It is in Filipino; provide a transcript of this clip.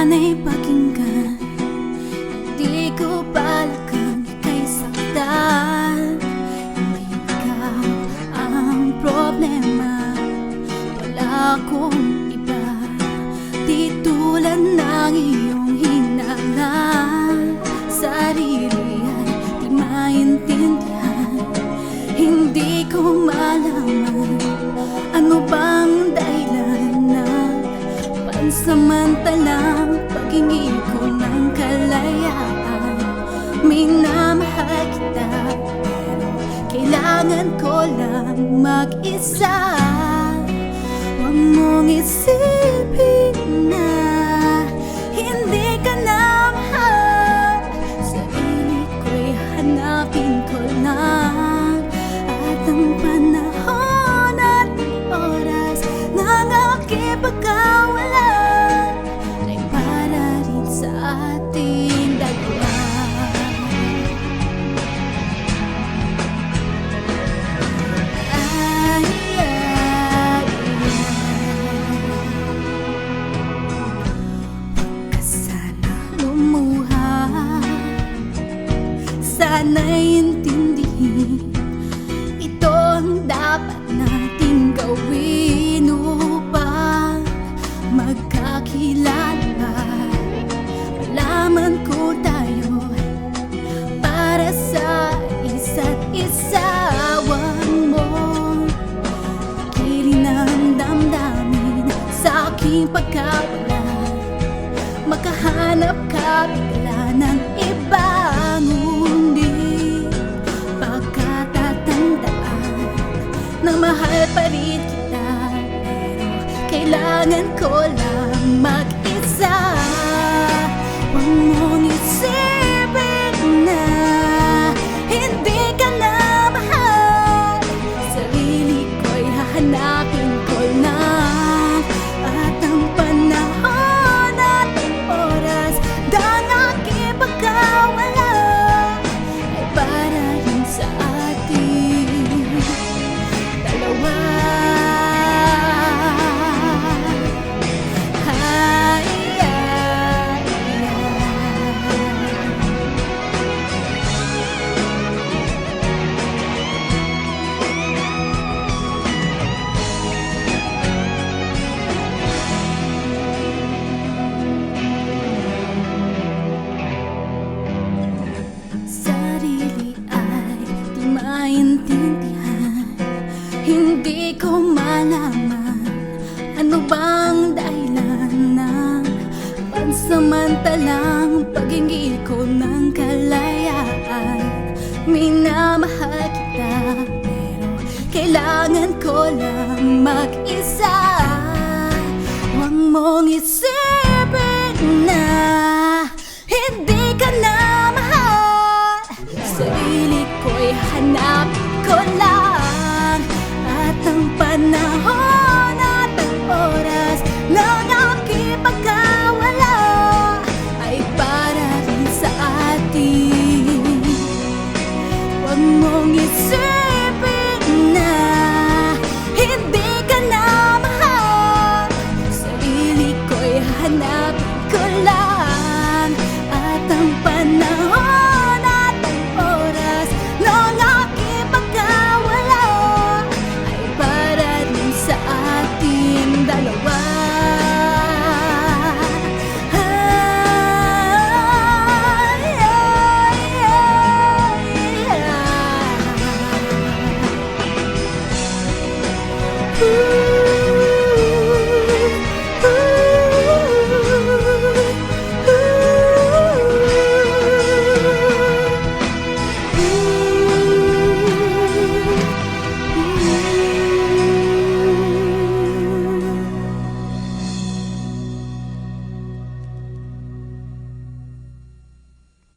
sana'y pakinggan. Di ko balakang ika'y saktan. Hindi ikaw ang problema, wala akong iba. Di tulad ng iyong hinangan, sarili ay di maintindihan. Hindi ko malaman ano bang dahilan na pansamantalang paghingi ko ng kalayaan. Minamahal kita, pero kailangan ko lang mag-isa. Huwag mong isipin na hindi ka na mahal. Sarili ko'y hanapin ko lang, at ang panahon at oras ng aking pagkawalan ay para rin sa ating dalawa. Sana'y intindihin, ito ang dapat nating gawin upang magkakilala. Malaman ko tayo para sa isa't isa. Huwag mo kilin ang damdamin sa aking pagkawala. Makahanap ka bigla ng ibang na mahal pa rin kita, pero kailangan ko lang mag-isa. Huwag mong isipin na hindi ka na mahal. Sarili ko'y hahanapin ko lang, at ang panahon at ang oras ng aking pagkawala ay para rin sa atin dalawa. Sarili ay di maintindihan. Hindi ko malaman ano bang dahilan ng pansamantalang paghingi ko ng kalayaan. Minamahal kita, pero kailangan ko lang mag-isa. Huwag mong isipin